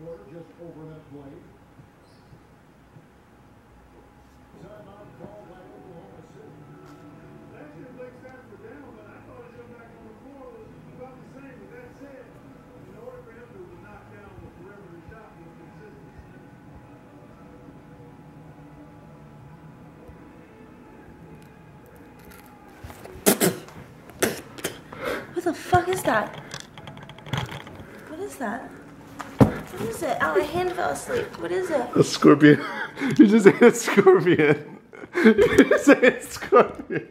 quarter, just over that play. Timeout called by Oklahoma City. Last year Blake stats were down, but I thought his impact on the floor was about the same. With that said, in order for him to knock down the perimeter shot was consistent. What the fuck is that? What is that? What is it? Oh, my hand fell asleep. What is it? A scorpion. You just ate a scorpion. You just ate a scorpion.